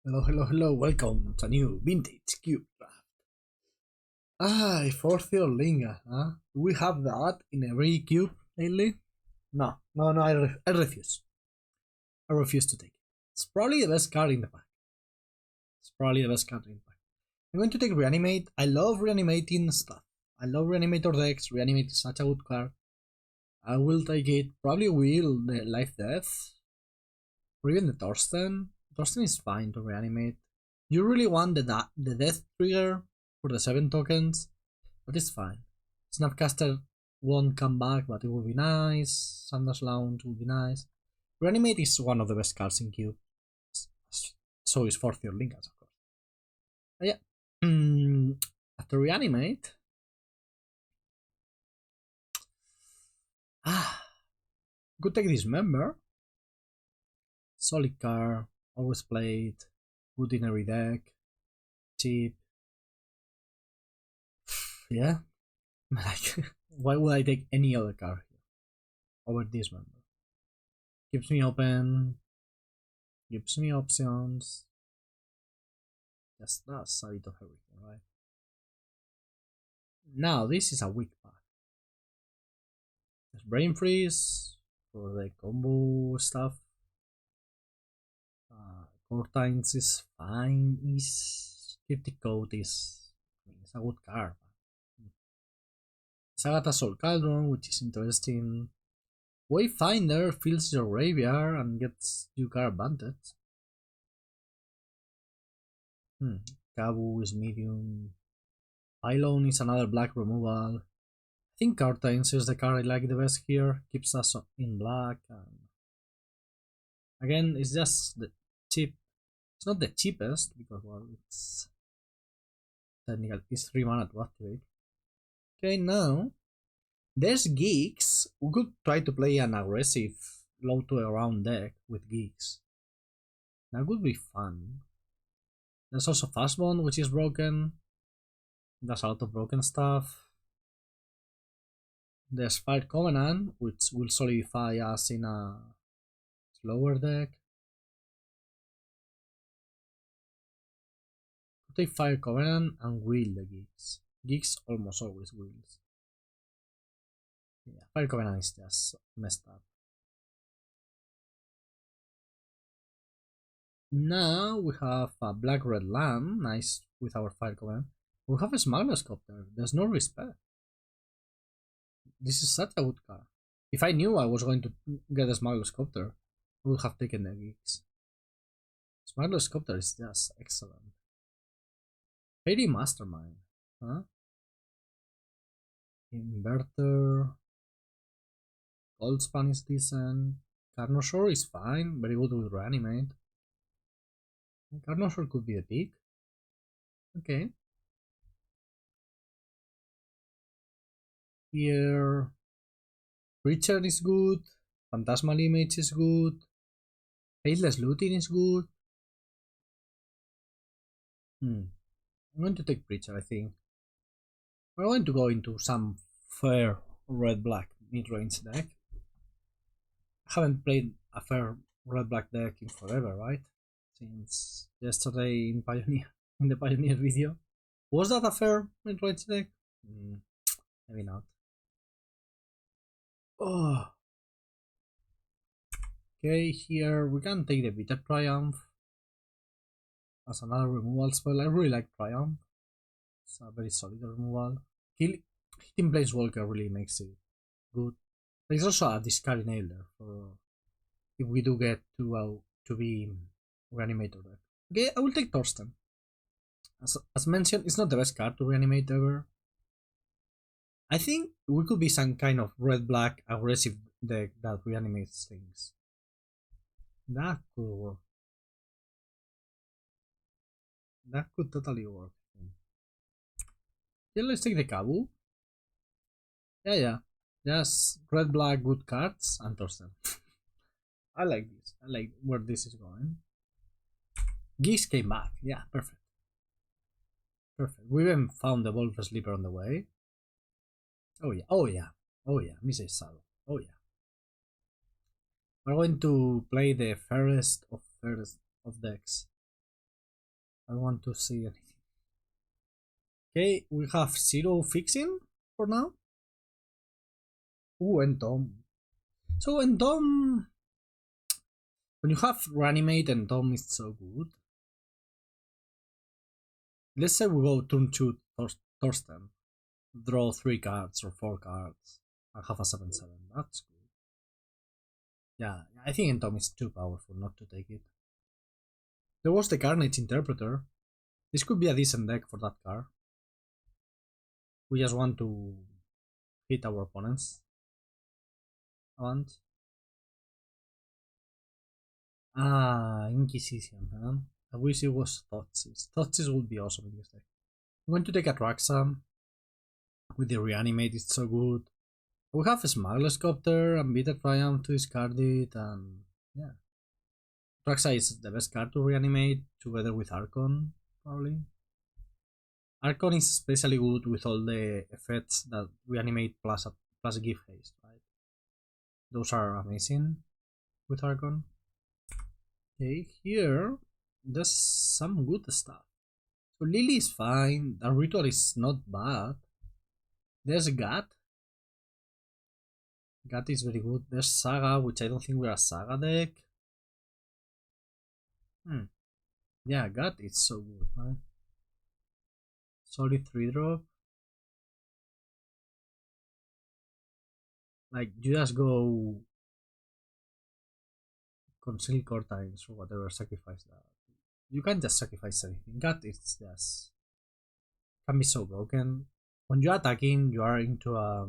Hello, hello, hello, welcome to a new vintage cube draft. Fourth year Linga, huh? Do we have that in every cube lately? No, I refuse. I refuse to take it. It's probably the best card in the pack. I'm going to take Reanimate. I love reanimating stuff. I love Reanimator decks. Reanimate is such a good card. I will take it. Probably will the Life Death. Or even the Thorsten. Thorsten is fine to reanimate. You really want the death trigger for the 7 tokens, but it's fine. Snapcaster won't come back, but it would be nice. Sanders Lounge would be nice. Reanimate is one of the best cards in Cube. So is Fourth Year Linkas, of course. But yeah. After Reanimate. Could take Dismember. Solid card. Always played. Good in every deck. Cheap. Yeah. Like, why would I take any other card here over this member? Keeps me open. Gives me options. Just does a bit of everything, right? Now, this is a weak pack. There's Brain Freeze for the combo stuff. Cortines is fine. Cryptic Code is, it's a good card. Sagata Soul Cauldron, which is interesting. Wayfinder fills your graveyard and gets you card advantage. Kabu is medium. Pylon is another black removal. I think Cortines is the card I like the best here. Keeps us in black. And again, it's just the cheap. It's not the cheapest because, well, it's technical. It's 3 mana to activate. Okay, now there's Geeks. We could try to play an aggressive low to around deck with Geeks. That would be fun. There's also Fastbone, which is broken. There's a lot of broken stuff. There's Fire Covenant, which will solidify us in a slower deck. Take Fire Covenant and wheel the Geeks. Geeks almost always wheels. Yeah, Fire Covenant is just messed up. Now we have a black-red land, nice with our Fire Covenant. We have a Smuggler's-Copter, there's no respect. This is such a good card. If I knew I was going to get a Smuggler's-Copter, I would have taken the Geeks. Smuggler's-Copter is just excellent. Fairy Mastermind, huh? Inverter. Goldspan is decent. Carnosaur is fine, very good with Reanimate. Carnosaur could be a pick. Okay. Here, Preacher is good. Phantasmal Image is good. Faithless Looting is good. I'm going to take Preacher, I think. We're going to go into some fair red-black mid-range deck. I haven't played a fair red-black deck in forever, right? Since yesterday in Pioneer, in the Pioneer video. Was that a fair mid-range deck? Maybe not. Oh. Okay, here we can take the Bitter Triumph as another removal spell. I really like Triumph. It's a very solid removal. Hitting Planeswalker really makes it good. There's also a discard enabler for if we do get to be Reanimator deck. Okay, I will take Thorsten. As mentioned, it's not the best card to reanimate ever. I think we could be some kind of red-black aggressive deck that reanimates things. That could work. That could totally work. Yeah, let's take the Kabu. Yeah. Just red-black good cards and Thorsten. I like this. I like where this is going. Geese came back. Yeah, perfect. Perfect. We even found the Wolf Sleeper on the way. Oh yeah. Mrs. Saddle. Oh yeah. We're going to play the fairest of decks. I want to see anything. Okay, we have 0 fixing for now. Ooh, and Tom. So and Tom, when you have reanimate and Tom is so good. Let's say we go turn 2 Thorsten, draw 3 cards or 4 cards, and have a 7/7. That's good. Yeah, I think and Tom is too powerful not to take it. There was the Carnage Interpreter. This could be a decent deck for that card. We just want to hit our opponents. Inquisition, huh? I wish it was Thoughtseize. Thoughtseize would be awesome in this deck. I'm going to take a Traxa with the reanimate, it's so good. We have a Smuggler's Copter and Bitter Triumph to discard it, and yeah. Traxa is the best card to reanimate together with Archon, probably. Archon is especially good with all the effects that reanimate plus give haste, right? Those are amazing with Archon. Okay, here there's some good stuff. So Lily is fine, the ritual is not bad. There's Gat. Gat is very good. There's Saga, which I don't think we're a Saga deck. Yeah, Gat is so good, right? Solid 3-drop. Like, you just go Conceal Curtains or whatever, sacrifice that. You can't just sacrifice anything. Gat is just can be so broken. When you're attacking, you are into a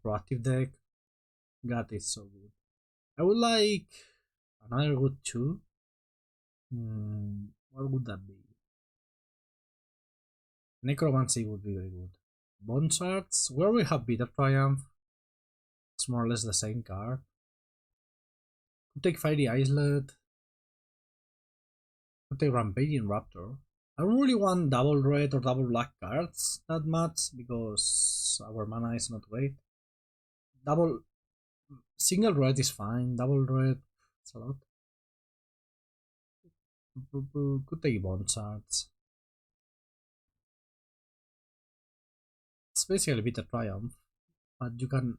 proactive deck. Gat is so good. I would like another good 2. What would that be? Necromancy would be very good. Bone Shards, where we have Bitter Triumph. It's more or less the same card. Could take Fiery Islet. Could take Rampaging Raptor. I don't really want double red or double black cards that much because our mana is not great. Double single red is fine. Double red, it's a lot. Could take Bone Shards. It's basically Bitter Triumph, but you can.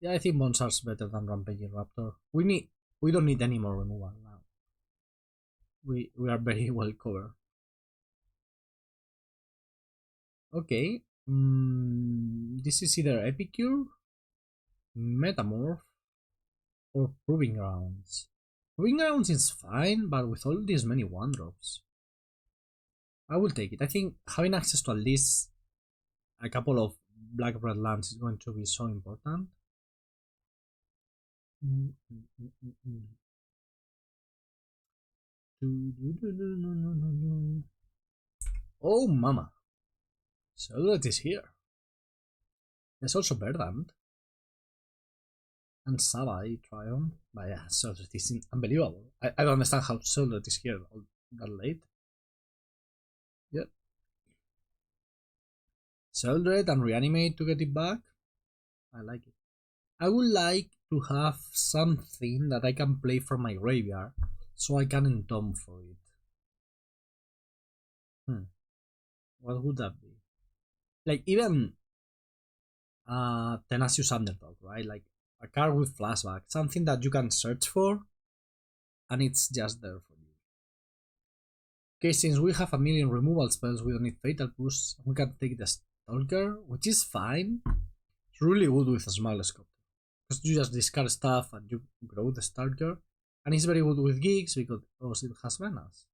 Yeah, I think Bone Shards better than Rampaging Raptor. We don't need any more removal now. We are very well covered. Okay. This is either Epicure, Metamorph, or Proving Grounds. Proving Grounds is fine, but with all these many 1-drops, I will take it. I think having access to at least a couple of black red lands is going to be so important. Oh mama, Solet is here. There's also Verdant and Sabai Triumph, but yeah, Solet is unbelievable. I don't understand how Solet is here that late. Yep. Soldred and Reanimate to get it back. I like it. I would like to have something that I can play from my graveyard so I can entomb for it. What would that be? Like even Tenacious Underdog, right? Like a card with flashback, something that you can search for and it's just there for you. Okay, since we have a million removal spells, we don't need Fatal Push. We can take the Stalker, which is fine. It's really good with a Smuggler's Copter. Because you just discard stuff and you grow the Stalker. And it's very good with gigs because it has menace.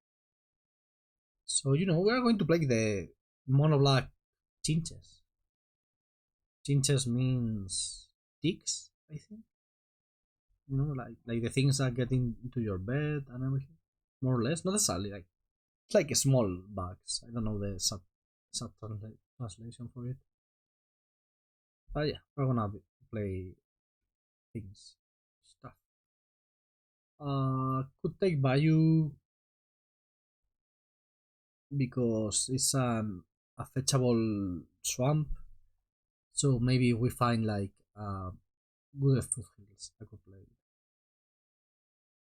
So, we are going to play the MonoBlack Chinches. Chinches means ticks, I think. Like the things that get into your bed and everything. More or less. Not necessarily, it's like a small bugs. I don't know the sub translation for it. But yeah, we're gonna play things. Stuff. Could take Bayou because it's a fetchable swamp. So maybe we find like Good foothills. I could play it.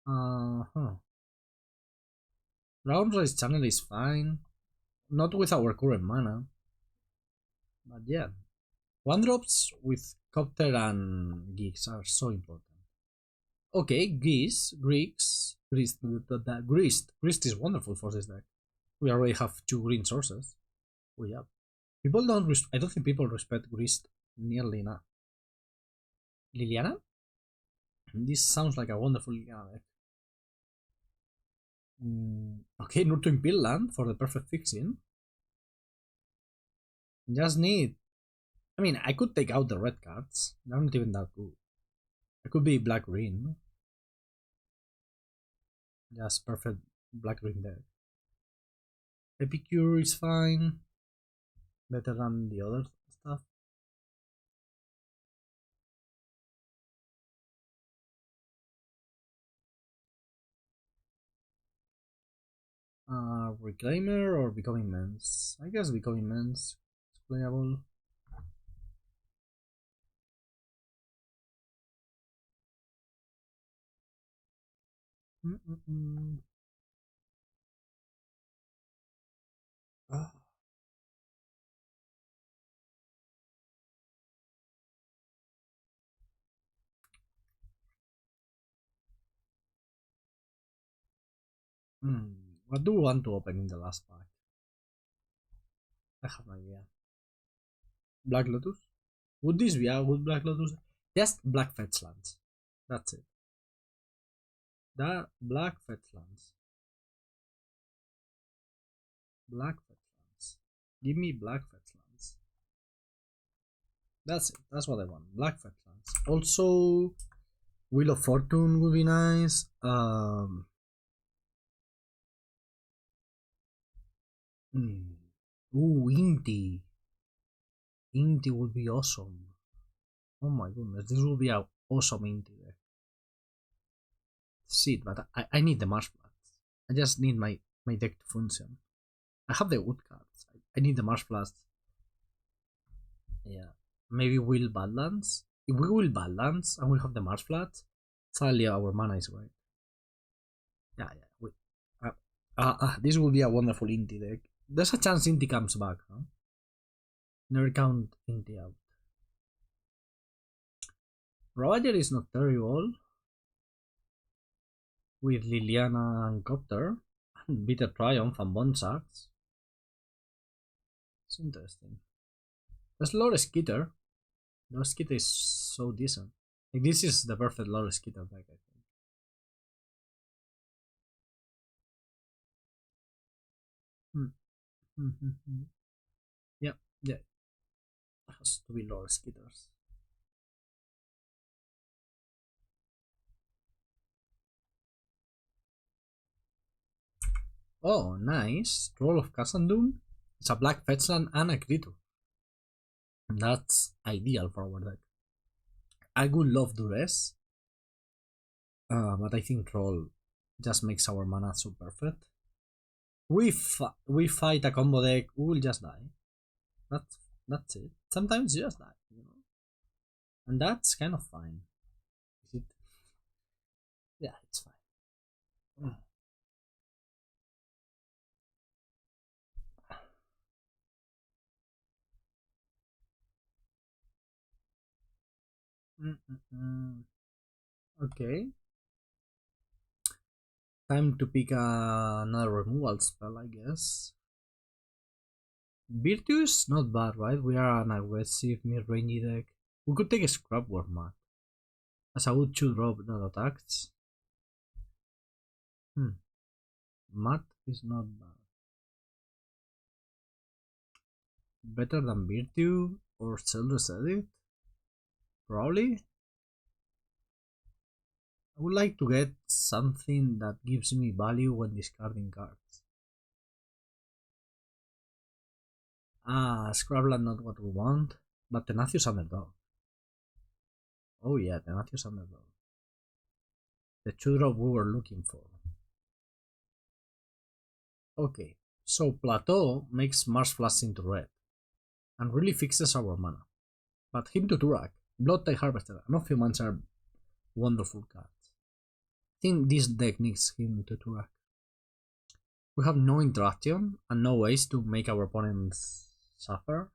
Huh. Round race channel is fine. Not with our current mana. But yeah. One drops with Copter and Geeks are so important. Okay, Grist is wonderful for this deck. We already have two green sources. Oh yeah. I don't think people respect Grist nearly enough. Liliana? This sounds like a wonderful Liliana deck. Okay, Nurturing Land for the perfect fixing. Just need. I mean, I could take out the red cards. They're not even that good. I could be black green. Just perfect black green deck. Epicure is fine. Better than the other stuff. Reclaimer or Becoming Men's? I guess Becoming Men's is playable. Ah. What do we want to open in the last pack? I have no idea. Black Lotus? Would this be a good Black Lotus? Just Black Fetch lands. That's it. That Black Fetch lands. Black Fetch lands. Give me Black Fetch lands. That's it. That's what I want. Black Fetch lands. Also, Wheel of Fortune would be nice. Ooh, Inti. Inti would be awesome. Oh my goodness, this would be an awesome Inti deck. Shit, but I need the Marsh Blast. I just need my deck to function. I have the wood cards. I need the Marsh Blast. Yeah. Maybe we'll balance. If we will balance and we have the Marsh Blast, suddenly our mana is great. Yeah, yeah. This will be a wonderful Inti deck. There's a chance Inti comes back, huh? Never count Inti out. Ravager is not terrible. With Liliana and Copter, and Bitter Triumph and Bone Sharks. It's interesting. There's Lord Skitter. Lord Skitter is so decent. Like, this is the perfect Lord Skitter deck, I think. Yeah, yeah. It has to be Lord Skitters. Oh, nice. Troll of Khazad-dûm. It's a black fetchland and a creature. That's ideal for our deck. I would love Duress, but I think Troll just makes our mana so perfect. We fight a combo deck, we will just die. That's it. Sometimes you just die, you know, and that's kind of fine. Is it? Yeah, it's fine. Okay. Time to pick another removal spell, I guess. Virtue's not bad, right? We are an aggressive mid-range deck. We could take a Scrapwork Mat as a good 2-drop that attacks. Mat is not bad. Better than Virtue or Celdress Edit? Probably. I would like to get something that gives me value when discarding cards. Scrabland not what we want, but Tenacious Underdog. Oh yeah, Tenacious Underdog. The 2-drop we were looking for. Okay, so Plateau makes Mars Flash into red, and really fixes our mana. But him to Turak. Bloodtide Harvester. Enough humans are wonderful cards. I think this deck needs him to Turak. We have no interaction and no ways to make our opponents suffer.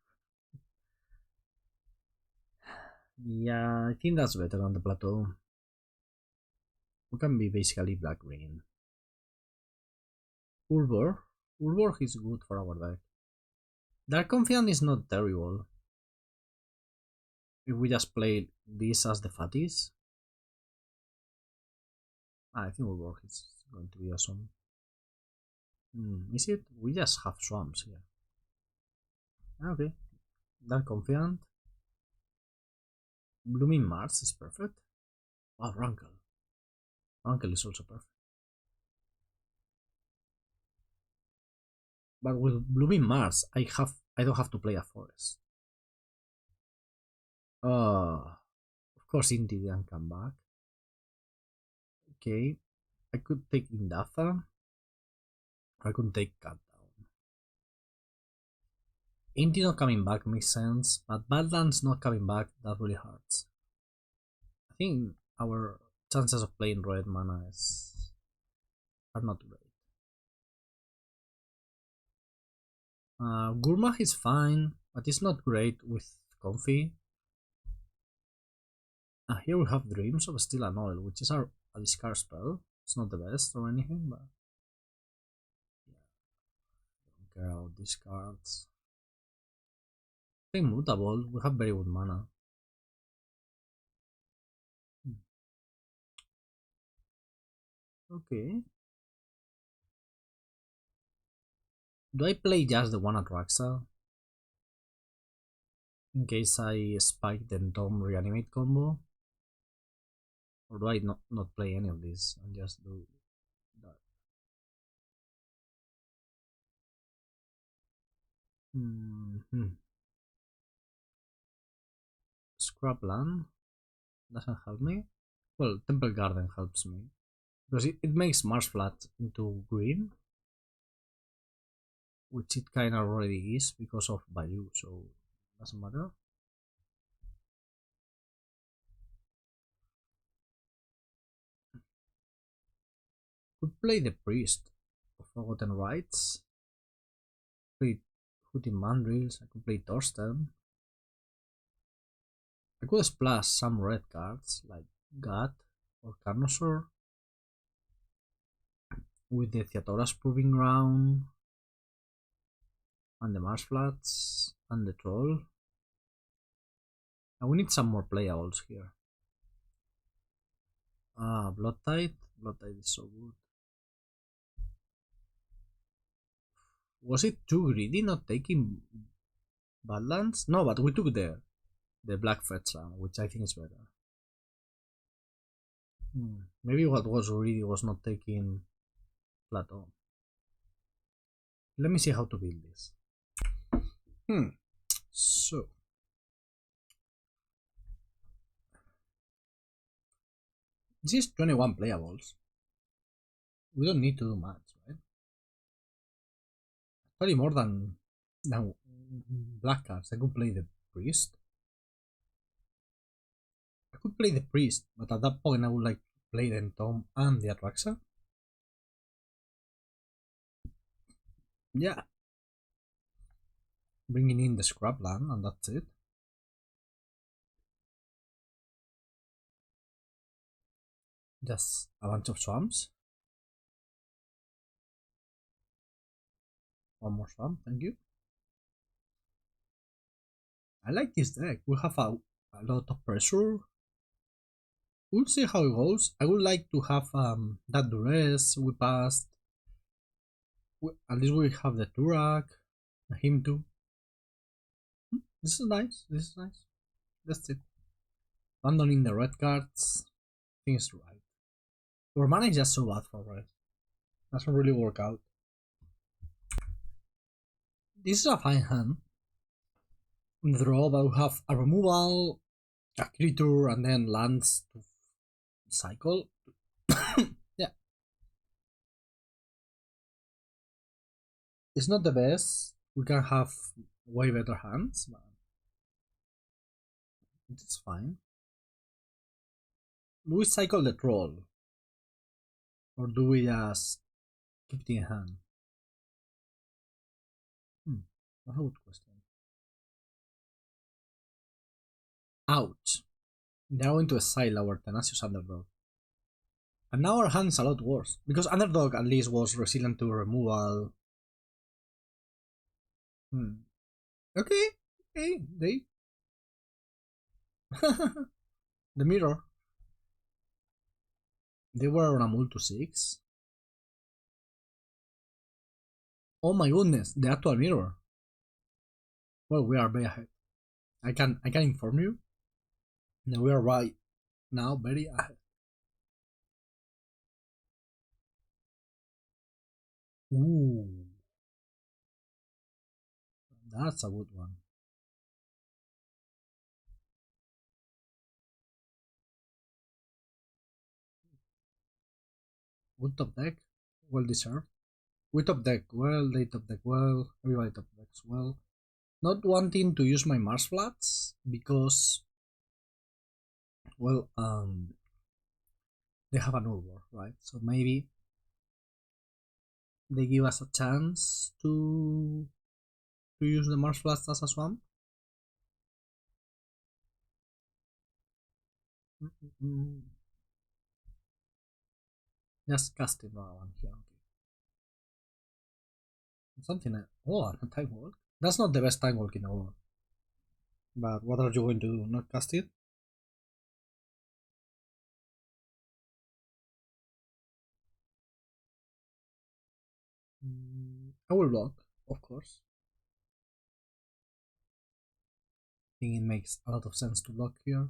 Yeah, I think that's better on the plateau. We can be basically black-green. Urbor. Urbor is good for our deck. Dark Confiant is not terrible. If we just play this as the fatties. I think Urbor is going to be awesome. Is it? We just have swamps here. Okay. Dark Confiant. Blooming Mars is perfect. Wow, Rankle. Rankle is also perfect. But with Blooming Mars, I don't have to play a forest. Of course Inti didn't come back. Okay. I could take Indatha. I could take Cut Down. Inti not coming back makes sense, but Badlands not coming back, that really hurts. I think our chances of playing red mana are not great. Gurmag is fine, but it's not great with Comfy. Here we have Dreams of Steel and Oil, which is a discard spell. It's not the best or anything, but yeah, don't care about these cards. Mutable, we have very good mana. Okay. Do I play just the one Atraxa? In case I spike the Tom Reanimate combo? Or do I not play any of this and just do that? Scrapland doesn't help me. Well, Temple Garden helps me. Because it makes Marshflat into green. Which it kinda already is because of Bayou, so doesn't matter. Could play the Priest of Forgotten Rites. Play Hooting Mandrills, I could play Torsten. I could splash some red cards like Gut or Carnosaur with the Theatora's Proving Ground and the Marshflats and the Troll. And we need some more playables here. Bloodtide. Bloodtide is so good. Was it too greedy not taking Badlands? No, but we took the Black Fetchland, which I think is better. Maybe what was greedy was not taking Plateau. Let me see how to build this. So this is 21 playables. We don't need to do much, right? Probably more than black cards. I could play the Priest. I could play the Priest, but at that point I would like to play the Entomb and the Atraxa. Yeah. Bringing in the Scrapland and that's it. Just a bunch of swamps. One more swamp, thank you. I like this deck. We have a lot of pressure. We'll see how it goes. I would like to have that duress we passed. At least we have the Turak, him too. This is nice. This is nice. That's it. Abandoning the red cards. Things right. Your mana is just so bad for red. Doesn't really work out. This is a fine hand. In the draw, but we have a removal, a creature, and then lands to cycle. Yeah. It's not the best. We can have way better hands, but It's fine. Do we cycle the troll? Or do we just keep it in hand? That's a good question. Ouch. They're going to exile our tenacious underdog. And now our hand's a lot worse. Because underdog at least was resilient to removal. Okay. Okay, they. The mirror. They were on a mul to 6. Oh my goodness, the actual mirror. Well, we are very ahead. I can inform you that we are right now very ahead. Ooh, that's a good one. Good top deck, well deserved. We top deck well, they top deck well, everybody top decks well. Not wanting to use my Mars flats because, well, they have an Urwar, right? So maybe they give us a chance to use the Mars flats as a swamp. Just casting one here. Okay. Something. Oh, a time walk. That's not the best time walk in the world. But what are you going to do? Not cast it? I will block, of course. I think it makes a lot of sense to block here.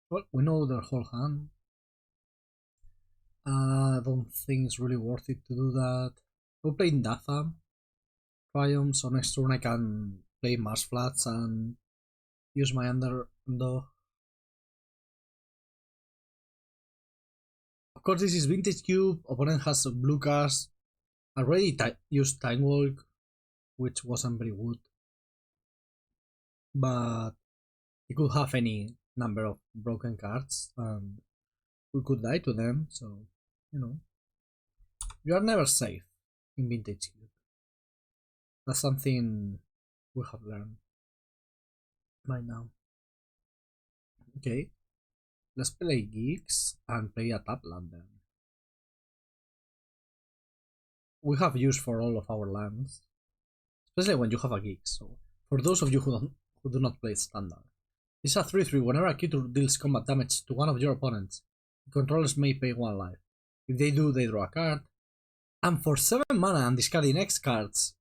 Well, we know their whole hand. I don't think it's really worth it to do that. We'll play Datha. Triumph, so next turn I can play Mars Flats and use my underdog. Of course, this is Vintage Cube. Opponent has blue cards. Already used Time Walk, which wasn't very good. But it could have any number of broken cards and we could die to them, so you know. You are never safe in Vintage Cube. That's something we have learned by now. Okay, let's play Geeks and play a tap land then. We have use for all of our lands, especially when you have a Geek. So for those of you who do not play standard, it's a 3/3. Whenever a creature deals combat damage to one of your opponents, the controllers may pay 1 life. If they do, they draw a card. And for 7 mana and discarding X cards,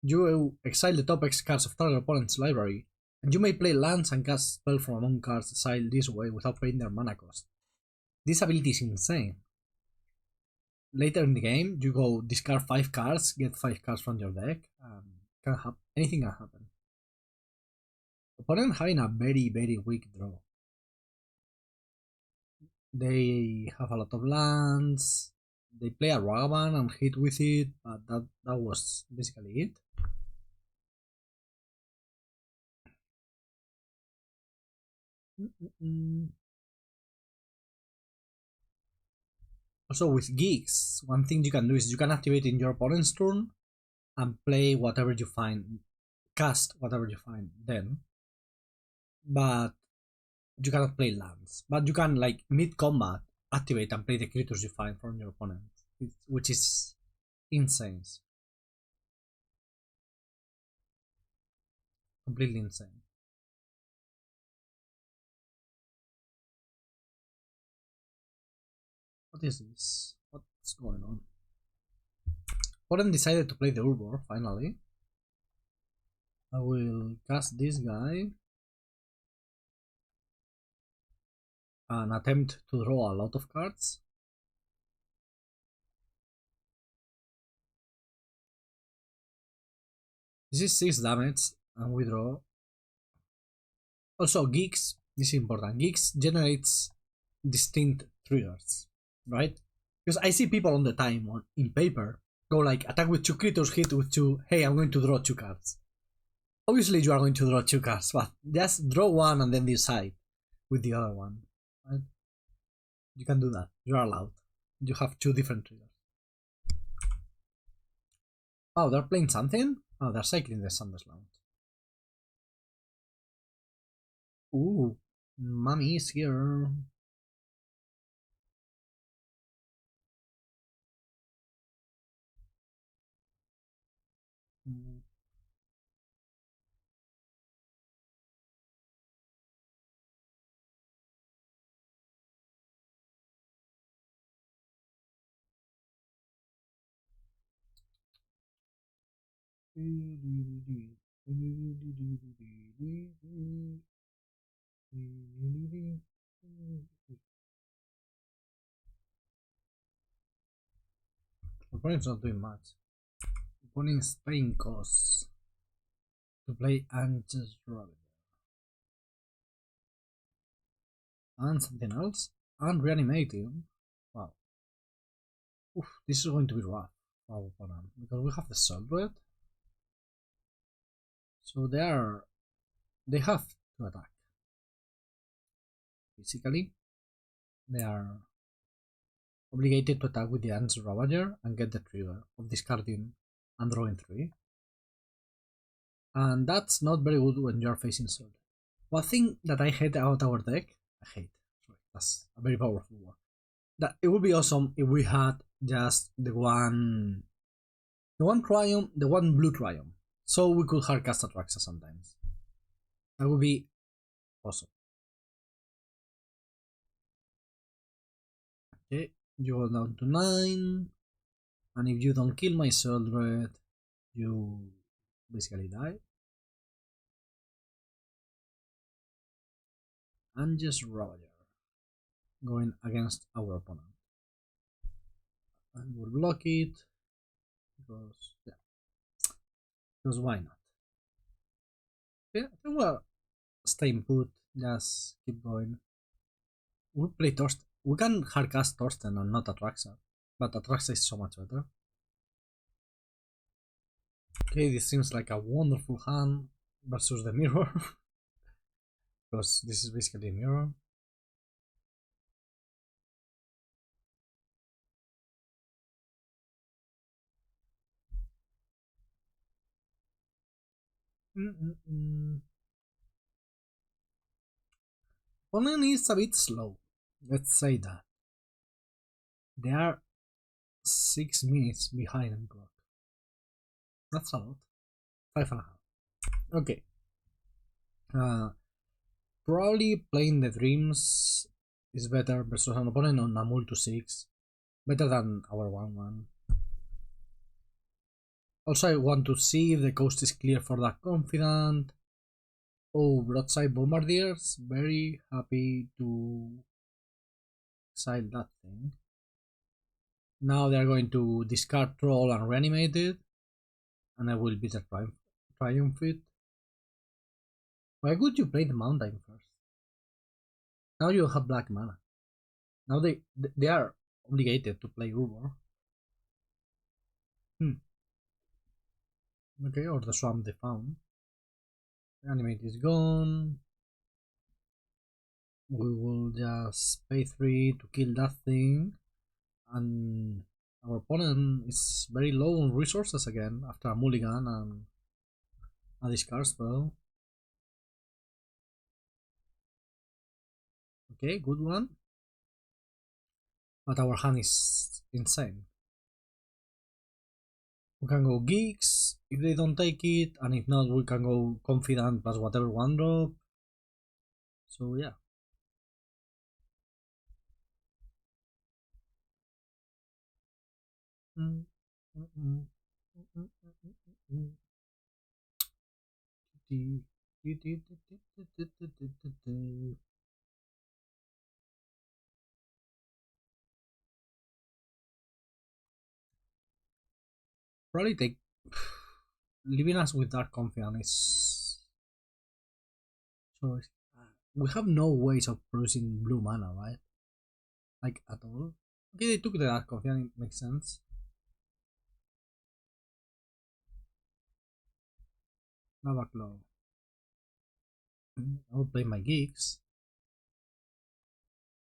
you exile the top X cards of target opponent's library, and you may play lands and cast spells from among cards exiled this way without paying their mana cost. This ability is insane. Later in the game, you go discard 5 cards, get 5 cards from your deck, and anything can happen. Opponent having a very, very weak draw. They have a lot of lands. They play a Ragavan and hit with it, but that was basically it. Also with Geeks, one thing you can do is you can activate in your opponent's turn and play whatever you find, cast whatever you find then. But you cannot play lands. But you can, like, mid-combat, activate and play the creatures you find from your opponent, which is insane. Completely insane. What is this? What's going on? Opponent decided to play the Urbor, finally. I will cast this guy and attempt to draw a lot of cards. This is 6 damage and we draw. Also, Geeks, this is important. Geeks generates distinct triggers, right? Because I see people on the time in paper go like attack with 2 creatures, hit with 2, hey, I'm going to draw 2 cards. Obviously, you are going to draw two cards, but just draw one and then decide with the other one. Right? You can do that. You are allowed. You have two different triggers. Oh, they're playing something? Oh, they're cycling the Sundersland. Ooh, mommy is here. Opponent's not doing much. Opponent's paying costs to play and just roll it. And something else. And reanimating. Wow. Oof, this is going to be rough for our opponent. Because we have the Soul Red. So they have to attack. Basically, they are obligated to attack with the Ants Ravager and get the trigger of discarding and drawing 3. And that's not very good when you are facing Soul. One thing that I hate about our deck, that's a very powerful word. That it would be awesome if we had just the one Triumph, the one blue Triumph, so we could hardcast Atraxa sometimes. That would be awesome. Okay, you go down to 9, and if you don't kill my Soul Red, you basically die. And just Ravager going against our opponent. And we'll block it because because why not? Yeah, I think we're staying put, just keep going. We play Torsten. We can hardcast Torsten and not Atraxa, but Atraxa is so much better. Okay, this seems like a wonderful hand versus the mirror. Because this is basically a mirror. Opponent is a bit slow. Let's say that. They are 6 minutes behind on clock. That's a lot. 5.5. Okay. Probably playing the Dreams is better versus an opponent on a Mul to 6. Better than our 1-1. Also, I want to see if the coast is clear for that confident. Oh, broadside bombardiers. Very happy to exile that thing. Now they are going to discard troll and reanimate it. And I will beat the triumph it. Why would you play the mountain first? Now you have black mana. Now they are obligated to play Urborg. Okay, or the swamp they found. Reanimate is gone. We will just pay 3 to kill that thing. And our opponent is very low on resources again after a mulligan and a discard spell. Okay, good one. But our hand is insane. We can go Geeks if they don't take it, and if not, we can go Confident plus whatever 1-drop. So yeah. Probably take leaving us with Dark Confidence so we have no ways of producing blue mana, right? Like at all. Okay, they took the Dark Confidence, it makes sense. Lava Claw. I'll play my geeks.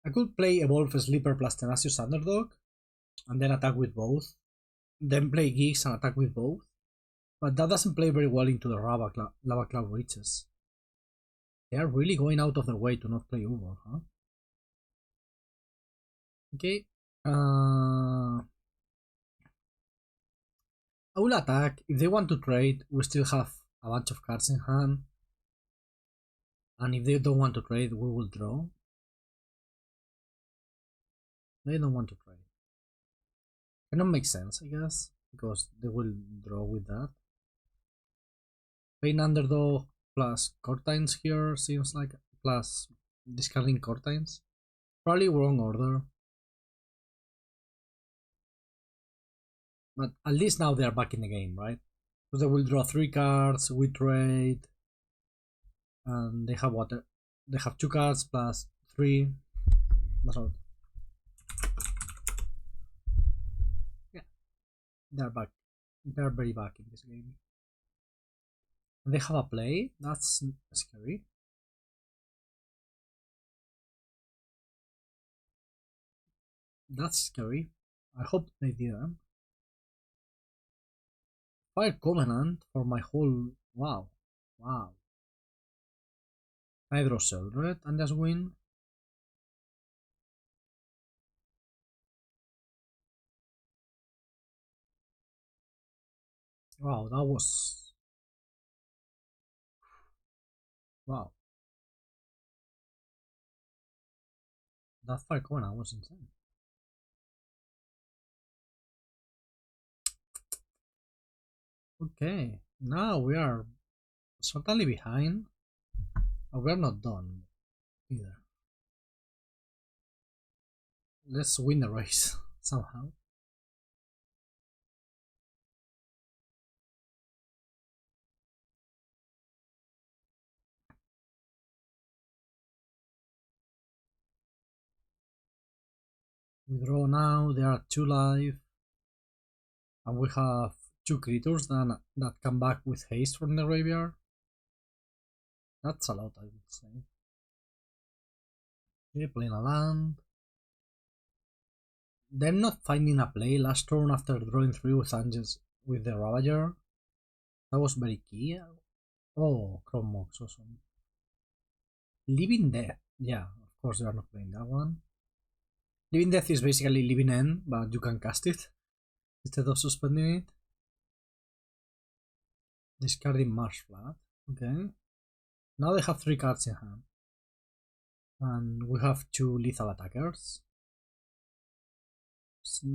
I could play Evolve Sleeper plus Tenacious Underdog and then attack with both. Then play geeks and attack with both. But that doesn't play very well into the Lava Cloud reaches. They are really going out of their way to not play Uber, huh? Okay. I will attack. If they want to trade, we still have a bunch of cards in hand. And if they don't want to trade, we will draw. They don't want to trade. Cannot make sense, I guess, because they will draw with that. Playing Underdog plus Cortines here seems like, plus discarding Cortines. Probably wrong order. But at least now they are back in the game, right? So they will draw 3 cards, we trade, and they have what? They have 2 cards plus 3. That's all. Yeah, they're back. They're very back in this game. And they have a play. That's scary. That's scary. I hope they didn't. Fire Covenant for my whole. Wow. Wow. I draw Sheldred and just win. Wow, that was. Wow. That Fire Covenant was insane. Okay, now we are certainly behind, but we're not done either. Let's win the race somehow. We draw now, there are 2 life, and we have 2 creatures that come back with haste from the graveyard. That's a lot, I would say. Okay, playing a land. Them not finding a play last turn after drawing 3 with Angels with the Ravager. That was very key. Oh, Chrome Mox, awesome. Living Death. Yeah, of course they are not playing that one. Living Death is basically Living End, but you can cast it instead of suspending it. Discarding Marsh Flat. Okay. Now they have 3 cards in hand. And we have 2 lethal attackers. So,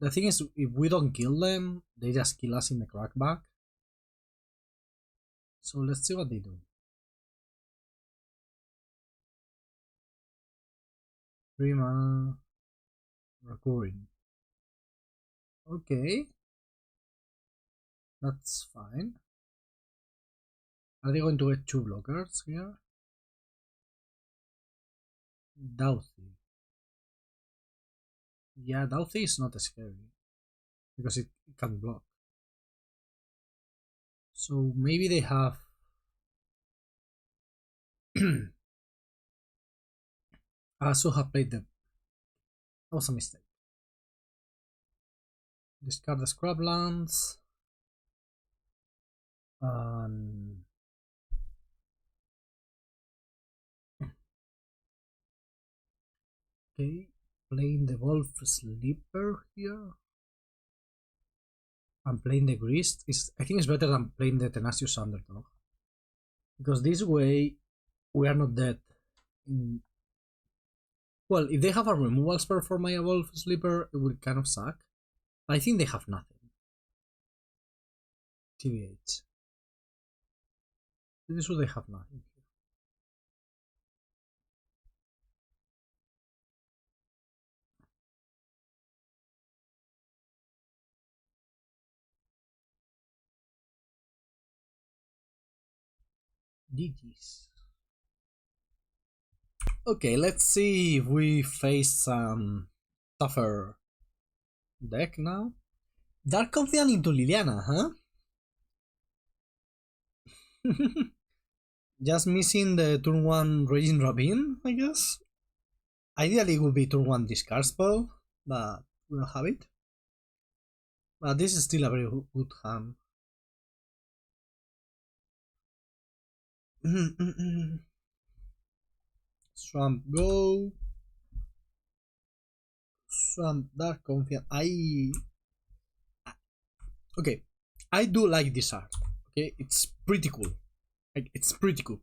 the thing is, if we don't kill them, they just kill us in the crackback. So let's see what they do. Prima recurring. Okay. That's fine. Are they going to get 2 blockers here? Doughty. Yeah, Doughty is not scary because it can block. So maybe they have. I also have played them. That was a mistake. Discard the Scrublands. Okay, playing the Wolf Sleeper here. And playing the Grist is, I think it's better than playing the Tenacious Underdog. Because this way we are not dead. Well, if they have a removal spell for my Wolf Sleeper, it will kind of suck. I think they have nothing. TBH. This way they have nothing. GG's. Okay, let's see if we face some tougher deck now. Dark Confidant into Liliana, huh? Just missing the turn 1 Raging Ravine, I guess. Ideally, it would be turn 1 discard spell, but we don't have it. But this is still a very good hand. Swamp go. Swamp Dark Confiance. Okay, I do like this art. Okay, it's pretty cool. Like, it's pretty cool.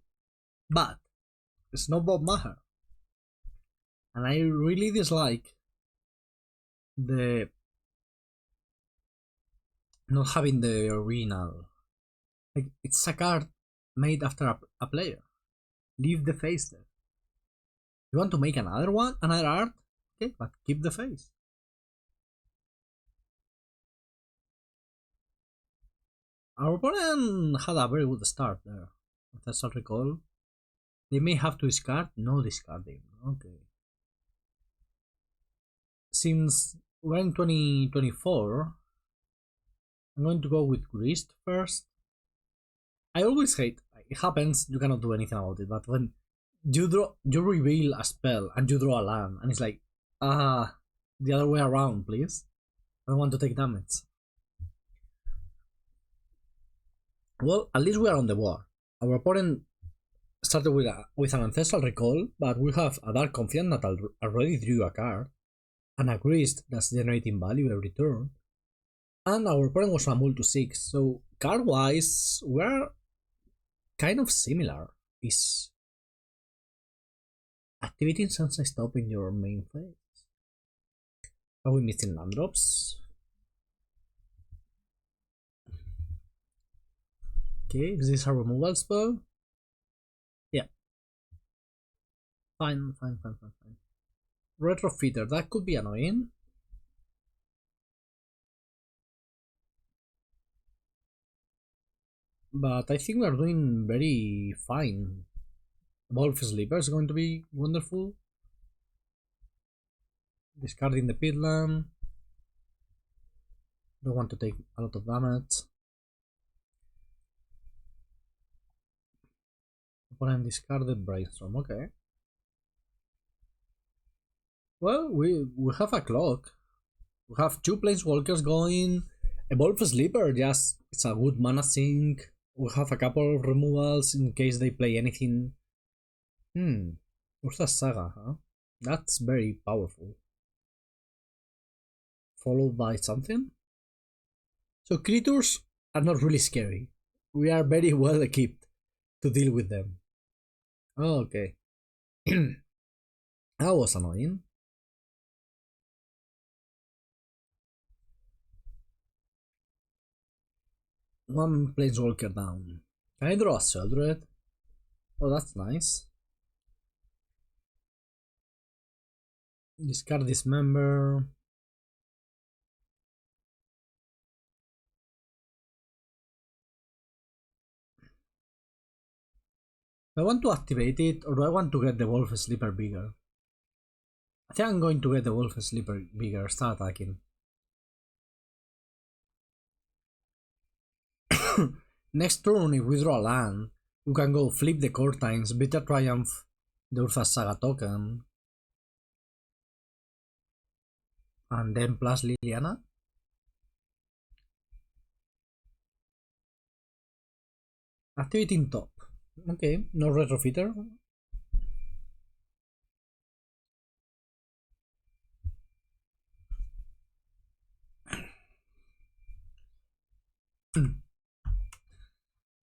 But it's not Bob Maher. And I really dislike the not having the original. Like, it's a card made after a player. Leave the face there. You want to make another one, another art? Okay, but keep the face. Our opponent had a very good start there. If I shall recall. They may have to discard, no discarding. Okay. Since we're in 2024, I'm going to go with Grist first. I always hate, it happens, you cannot do anything about it, but when you reveal a spell and you draw a land, and it's like, the other way around, please. I don't want to take damage. Well, at least we are on the board. Our opponent started with an Ancestral Recall, but we have a Dark Confiance that already drew a card, and a Grist that's generating value every turn, and our opponent was a Mul to 6, so card-wise, we're kind of similar. Is activating Sunshine Stop in your main phase? Are we missing land drops? Okay, is this a removal spell? Yeah. Fine. Retrofitter, that could be annoying. But I think we are doing very fine. Wolf Sleeper is going to be wonderful. Discarding the pitland. Don't want to take a lot of damage. Opponent discarded Brainstorm, okay. Well, we have a clock. We have 2 Planeswalkers going. Evolve Sleeper, just it's a good mana sink. We have a couple of removals in case they play anything. Ursa Saga, huh? That's very powerful. Followed by something? So creatures are not really scary. We are very well equipped to deal with them. Oh, okay. That was annoying. One Planeswalker down. Can I draw a Sheldred? Oh, that's nice. Discard Dismember. Do I want to activate it, or do I want to get the Wolf Sleeper bigger? I think I'm going to get the Wolf Sleeper bigger, start attacking. Next turn, if we draw a land, we can go flip the Courtines, Bitter Triumph, the Urza Saga token, and then plus Liliana. Activating top. Okay, no retrofitter.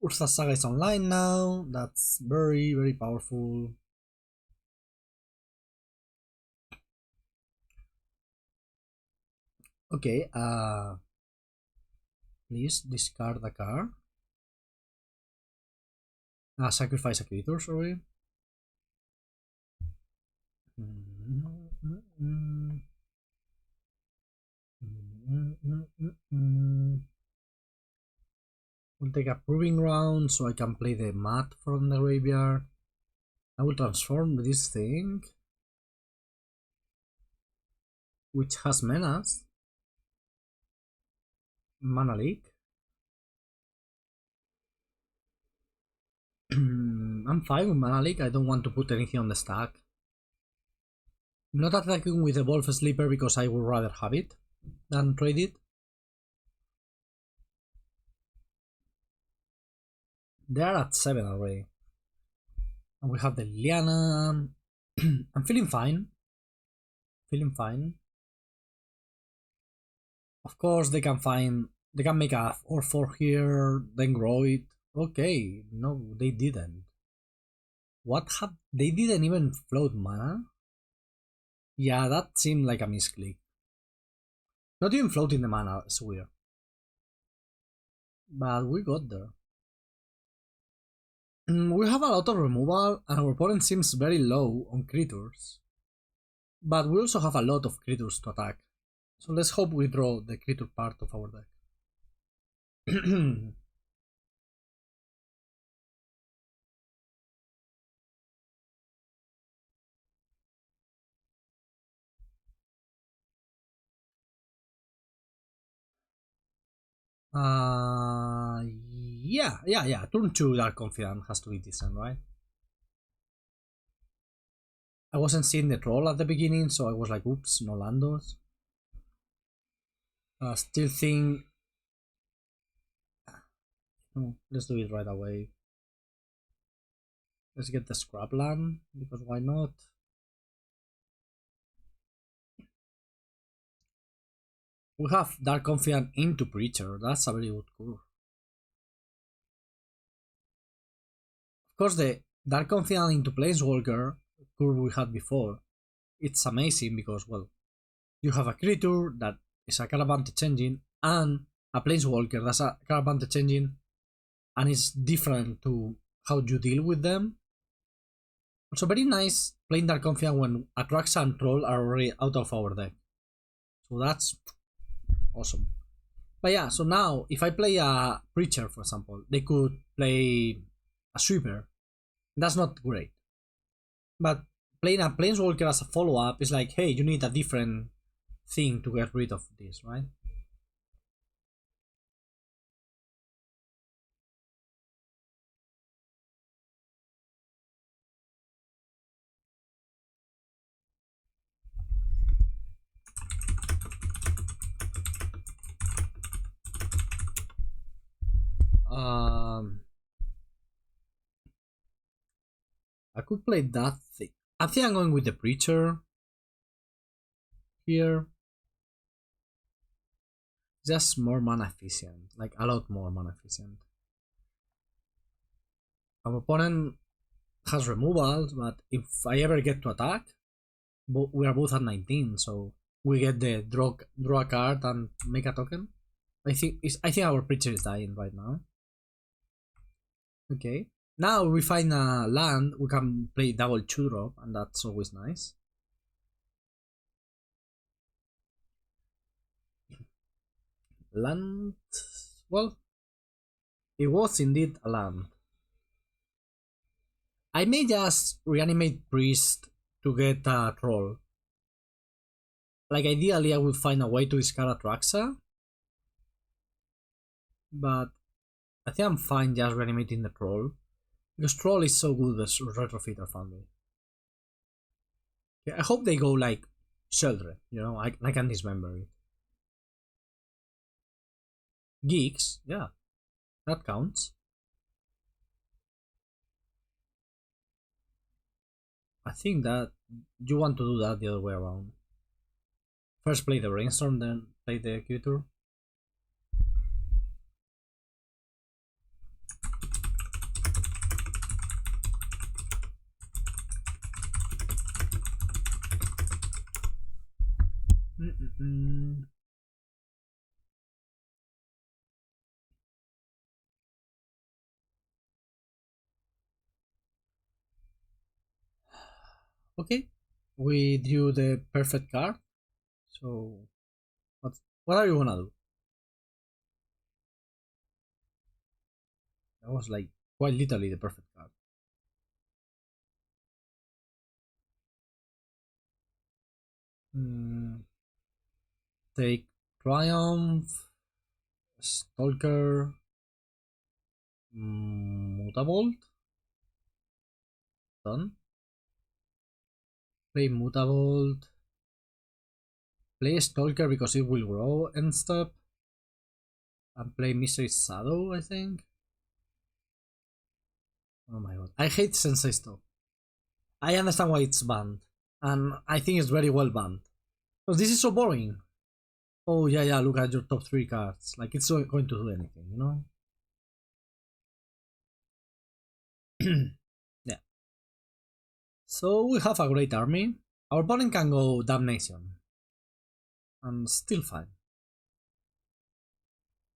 Urza Saga is online now. That's very powerful. Okay, please discard a card. Sacrifice a creature, sorry. We'll take a proving round so I can play the mat from the graveyard. I will transform this thing, which has menace. Mana leak. I'm fine with Mana Leak. I don't want to put anything on the stack. I'm not attacking with the Wolf Sleeper because I would rather have it than trade it. They are at 7 already. And we have the Liliana. I'm feeling fine. Feeling fine. Of course, they can make a or 4 here, then grow it. Okay, no, they didn't. What have they didn't even float mana? Yeah, that seemed like a misclick. Not even floating the mana is weird. But we got there. We have a lot of removal, and our opponent seems very low on creatures. But we also have a lot of creatures to attack. So let's hope we draw the creature part of our deck. Yeah. Turn 2 Dark Confidant has to be decent, right? I wasn't seeing the troll at the beginning, so I was like, oops, no Landos. Still think... Oh, let's do it right away. Let's get the Scrapland, because why not? We have Dark Confidant into Preacher, that's a very good curve. Of course, the Dark Confidant into Planeswalker curve we had before, it's amazing because, well, you have a creature that is a card advantage engine and a Planeswalker that's a card advantage engine, and it's different to how you deal with them. Also, very nice playing Dark Confidant when Atraxa and Troll are already out of our deck. So that's awesome. But yeah, so now if I play a Preacher, for example, they could play a Sweeper. That's not great. But playing a Planeswalker as a follow-up is like, hey, you need a different thing to get rid of this, right? Um, I could play that thing. I think I'm going with the Preacher here. Just more mana efficient, like a lot more mana efficient. Our opponent has removals, but if I ever get to attack, we are both at 19, so we get the draw a card and make a token. I think our Preacher is dying right now. Okay. Now we find a land, we can play double 2-drop, and that's always nice. Land... Well, it was indeed a land. I may just reanimate Priest to get a troll. Like, ideally I would find a way to discard Atraxa, but I think I'm fine just reanimating the troll. Because troll is so good as Retrofitter family. Yeah, I hope they go like Sheldred, you know, I can dismember it. Geeks, yeah, that counts. I think that you want to do that the other way around. First play the Brainstorm, then play the Executor. Okay, we drew the perfect card. So, what are you gonna do? That was like quite literally the perfect card. Mm, take Triumph, Stalker, Mutavolt. Done. Play Mutable. Play Stalker because it will grow end step. And play Mystery Shadow, I think. Oh my god. I hate Sensei Stop. I understand why it's banned. And I think it's very well banned. Because this is so boring. Oh yeah, yeah, look at your top 3 cards. Like it's not going to do anything, you know? Yeah. So we have a great army. Our opponent can go Damnation. And still fine.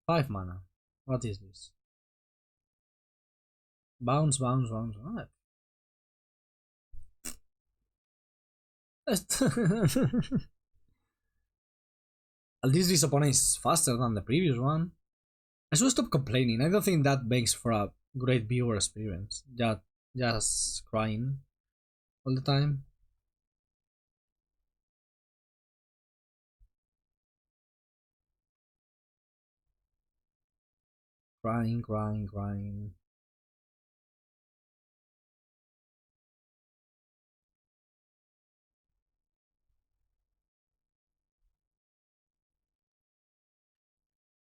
5 mana. What is this? Bounce, bounce, bounce. Alright. At least this opponent is faster than the previous one. I should stop complaining. I don't think that makes for a great viewer experience. Just crying all the time. Crying, crying, crying.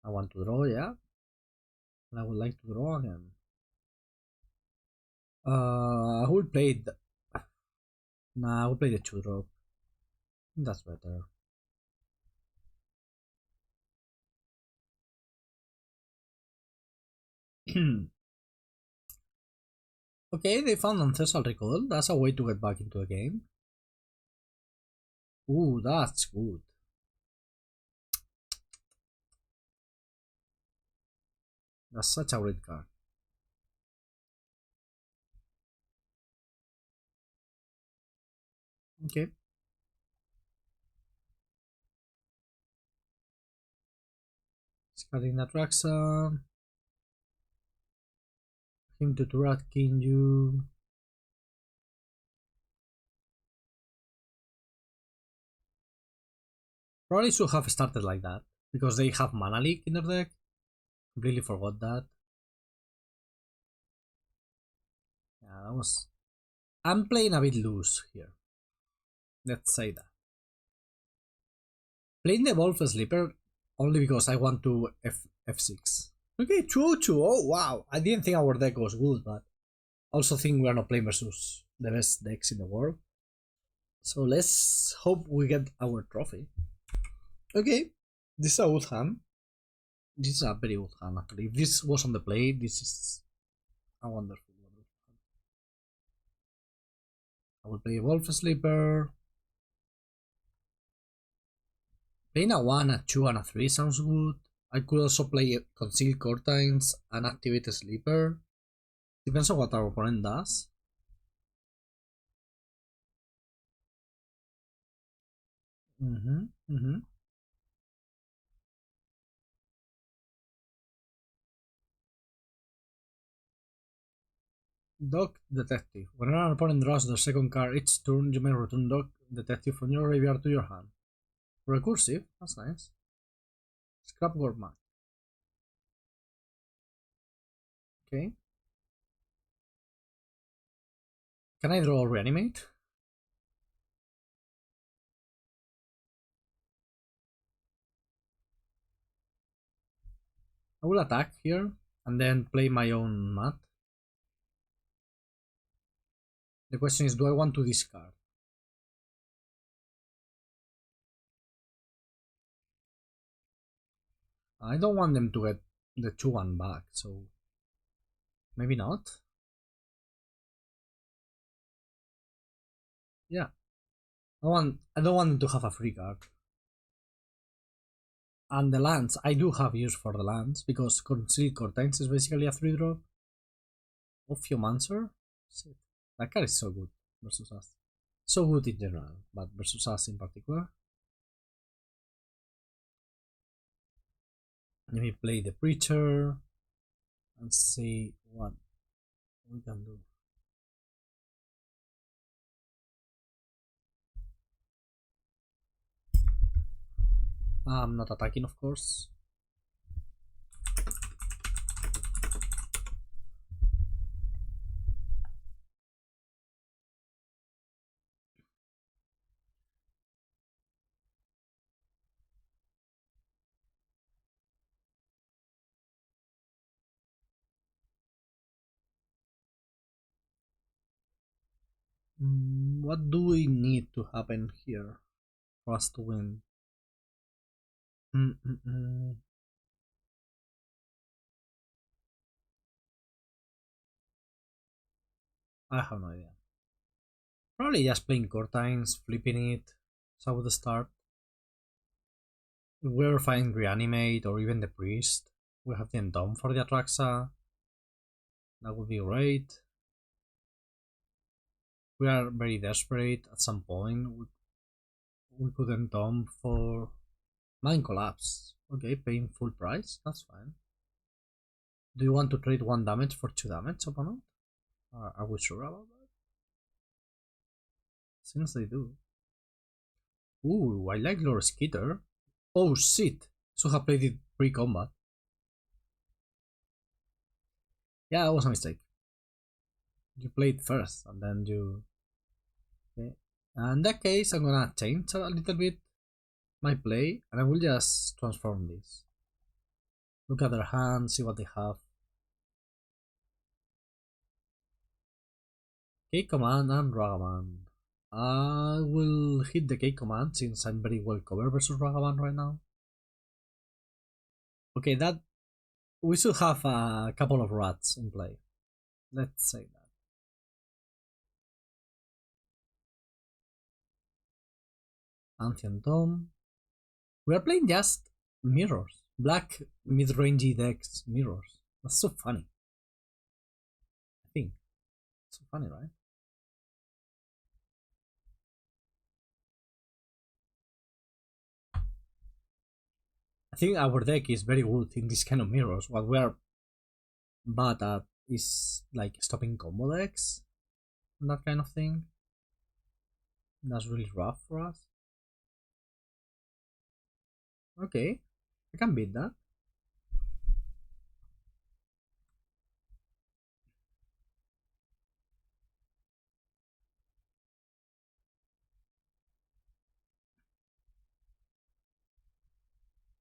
I want to draw, yeah. And I would like to draw again. I will play the... Nah, I will play the 2-drop. That's better. Okay, they found Ancestral Recall. That's a way to get back into the game. Ooh, that's good. That's such a great card. Okay. Discarding that Raxa. Him to Turat Kinju. Probably should have started like that. Because they have Mana Leak in their deck. Completely forgot that. Yeah, that was... I'm playing a bit loose here. Let's say that. Playing the Wolf Sleeper only because I want to F6. Okay, 2-2. Oh wow. I didn't think our deck was good, but I also think we are not playing versus the best decks in the world. So let's hope we get our trophy. Okay, this is a good hand. This is a very good hand actually. If this was on the play, this is a wonderful hand. I will play a Wolf Sleeper. Playing a 1, a 2, and a 3 sounds good. I could also play Conceal Curtains and activate a Sleeper. Depends on what our opponent does. Dog Detective. Whenever an opponent draws their second card each turn, you may return Dog Detective from your graveyard to your hand. Recursive, that's nice. Scrap Gorman. Okay. Can I draw Reanimate? I will attack here and then play my own mat. The question is, do I want to discard? I don't want them to get the 2-1 back, so maybe not. Yeah. I don't want them to have a free card. And the lands, I do have use for the lands because Concealed Curtains is basically a 3-drop. Ophiomancer? Shit. That card is so good versus us. So good in general, but versus us in particular. Let me play the Preacher and see what we can do. I'm not attacking, of course. What do we need to happen here for us to win? Mm-mm-mm. I have no idea. Probably just playing Cortines, flipping it. So I would start. If we're fighting Reanimate or even the Priest, we have the Endom for the Atraxa. That would be great. We are very desperate at some point. We could Endom for Mind Collapse. Okay, paying full price, that's fine. Do you want to trade 1 damage for 2 damage, opponent? Are we sure about that? Seems they do. Ooh, I like Lord Skitter. Oh shit! Should have played it pre-combat. Yeah, it was a mistake. You played first and then you. Okay. In that case, I'm gonna change a little bit my play and I will just transform this. Look at their hand, see what they have. K command and Ragavan. I will hit the K command since I'm very well covered versus Ragavan right now. Okay, that we should have a couple of rats in play. Let's say that. Ancient Dome. We are playing just mirrors. Black mid-rangey decks mirrors. That's so funny. I think. It's so funny, right? I think our deck is very good in this kind of mirrors. What we are bad at is like stopping combo decks and that kind of thing. That's really rough for us. Okay, I can beat that.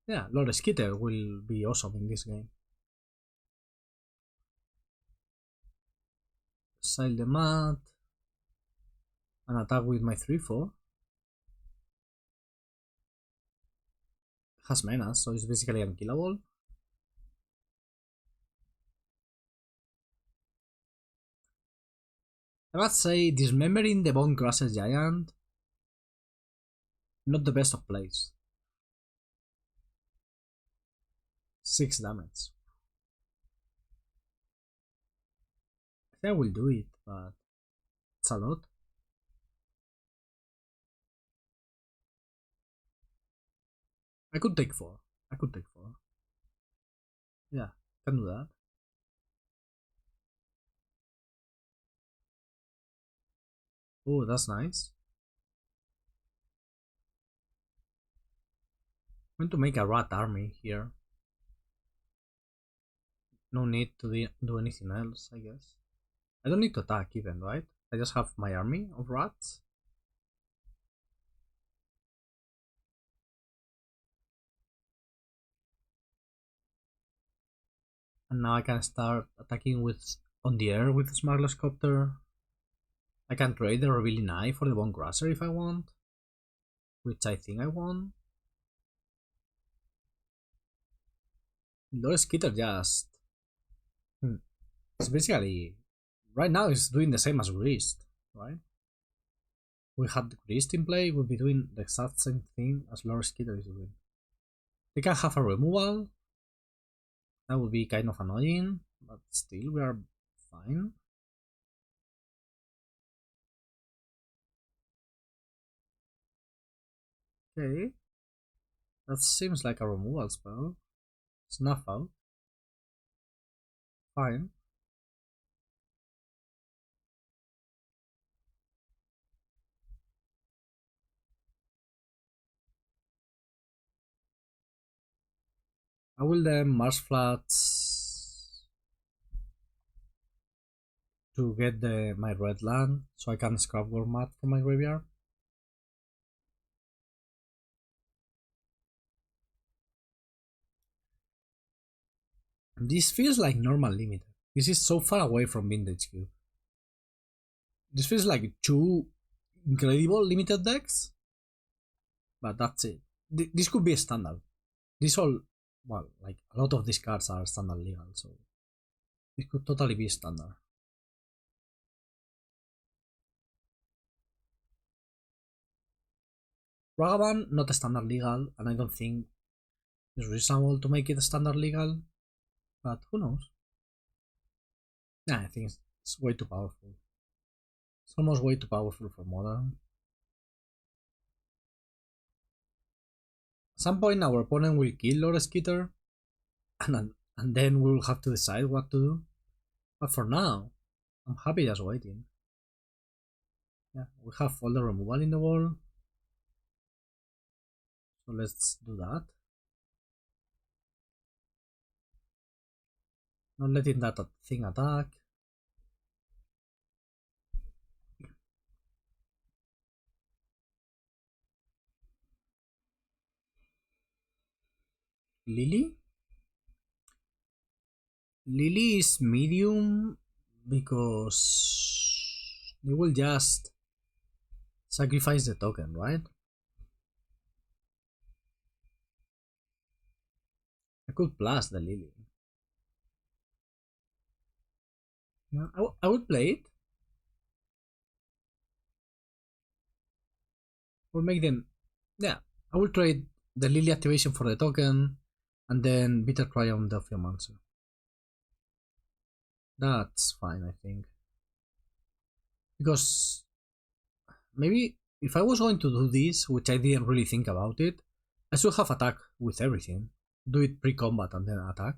Yeah, Lord Skitter will be awesome in this game. Sile the mat and attack with my 3-4. Has menace, so it's basically unkillable. I must say, dismembering the Bone Crusher Giant, not the best of plays. 6 damage. I think I will do it, but it's a lot. I could take 4. I could take 4. Yeah, can do that. Oh, that's nice. I'm going to make a rat army here. No need to do anything else, I guess. I don't need to attack even, right? I just have my army of rats. And now I can start attacking with on the air with Smuggler's Copter. I can trade the Revealing Eye for the Bone Crusher if I want. Which I think I want. Lord Skitter just... It's basically... Right now it's doing the same as Grist, right? We had Grist in play, we'll be doing the exact same thing as Lord Skitter is doing. They can have a removal. That would be kind of annoying, but still we are fine. Okay. That seems like a removal spell. Snuff out. Fine. I will then Marsh Flats to get my red land so I can scrap Worm Mat from my graveyard. This feels like normal limited. This is so far away from Vintage Cube. This feels like two incredible limited decks, but that's it. This could be a standard. This all, well, like a lot of these cards are standard legal, so it could totally be standard. Ragavan, not a standard legal, and I don't think it's reasonable to make it a standard legal, but who knows? Nah, I think it's way too powerful. It's almost way too powerful for modern. At some point, our opponent will kill Lord Skitter, and then we'll have to decide what to do. But for now, I'm happy just waiting. Yeah, we have all the removal in the wall, so let's do that. Not letting that thing attack. Lily? Lily is medium because they will just sacrifice the token, right? I could blast the Lily. No, I would play it. Or make them. Yeah, I will trade the Lily activation for the token and then Bitter Cry on the Geomancer. That's fine, I think. Because maybe if I was going to do this, which I didn't really think about it, I should have attack with everything. Do it pre-combat and then attack.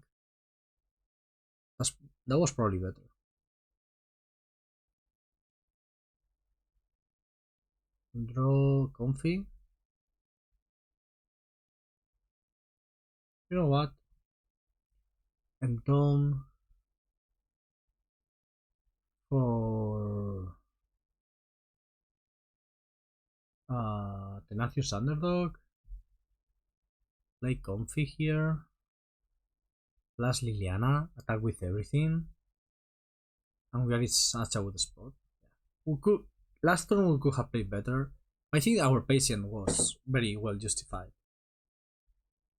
That was probably better. Draw Comfy. You know what? Entomb for Tenacious Underdog. Play Comfy here. Plus Liliana, attack with everything. And we are in such a good spot. We could last turn we could have played better. I think our patience was very well justified.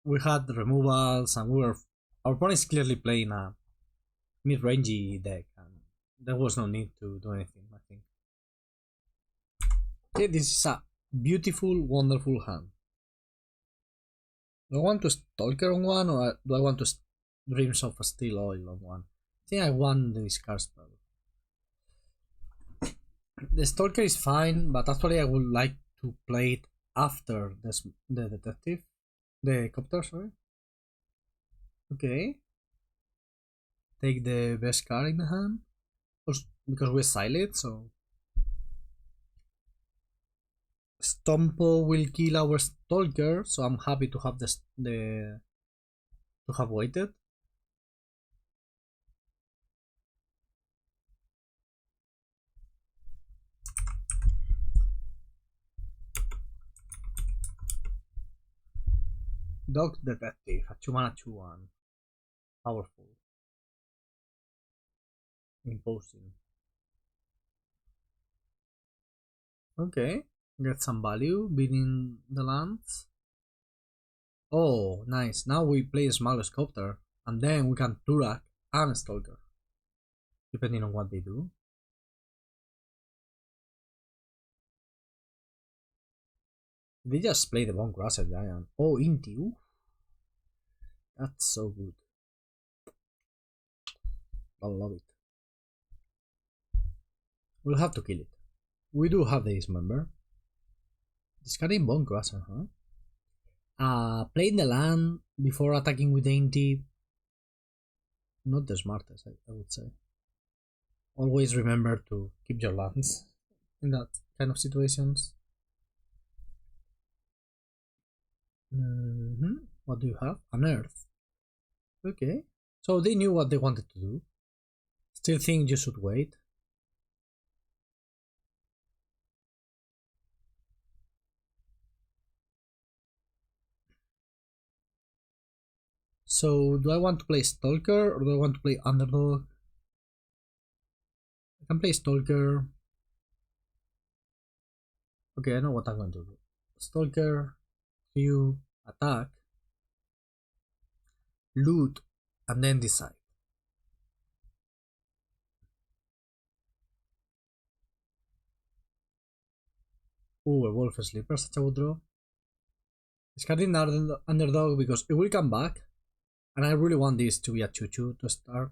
We had removals and our opponent is clearly playing a mid-rangey deck and there was no need to do anything, I think. Okay, this is a beautiful, wonderful hand. Do I want to Stalker on one or do I want to Dreams of Steel Oil on one? I think I want the discard spell. The Stalker is fine, but actually I would like to play it after the detective. The copter, sorry. Okay. Take the best card in the hand. Because we silent, so Stompo will kill our Stalker, so I'm happy to have to have waited. Dog Detective, a 2-mana 2-1. Powerful. Imposing. Okay, get some value bidding the lands. Oh, nice. Now we play a small Sculptor, and then we can Turak and Stalker, depending on what they do. They just play the Bone Crusher Giant. Oh, Inti. That's so good. I love it. We'll have to kill it. We do have the Dismember. Discarding Bone Crusher, huh? Playing the land before attacking with the Inti. Not the smartest, I would say. Always remember to keep your lands in that kind of situations. What do you have? An Earth. Okay. So they knew what they wanted to do. Still think you should wait. So do I want to play Stalker or do I want to play Underdog? I can play Stalker. Okay, I know what I'm going to do. Stalker, Q, attack, loot, and then decide. Ooh, a wolf sleeper, such a good draw. Discarding the underdog because it will come back, and I really want this to be a 2-2 to start.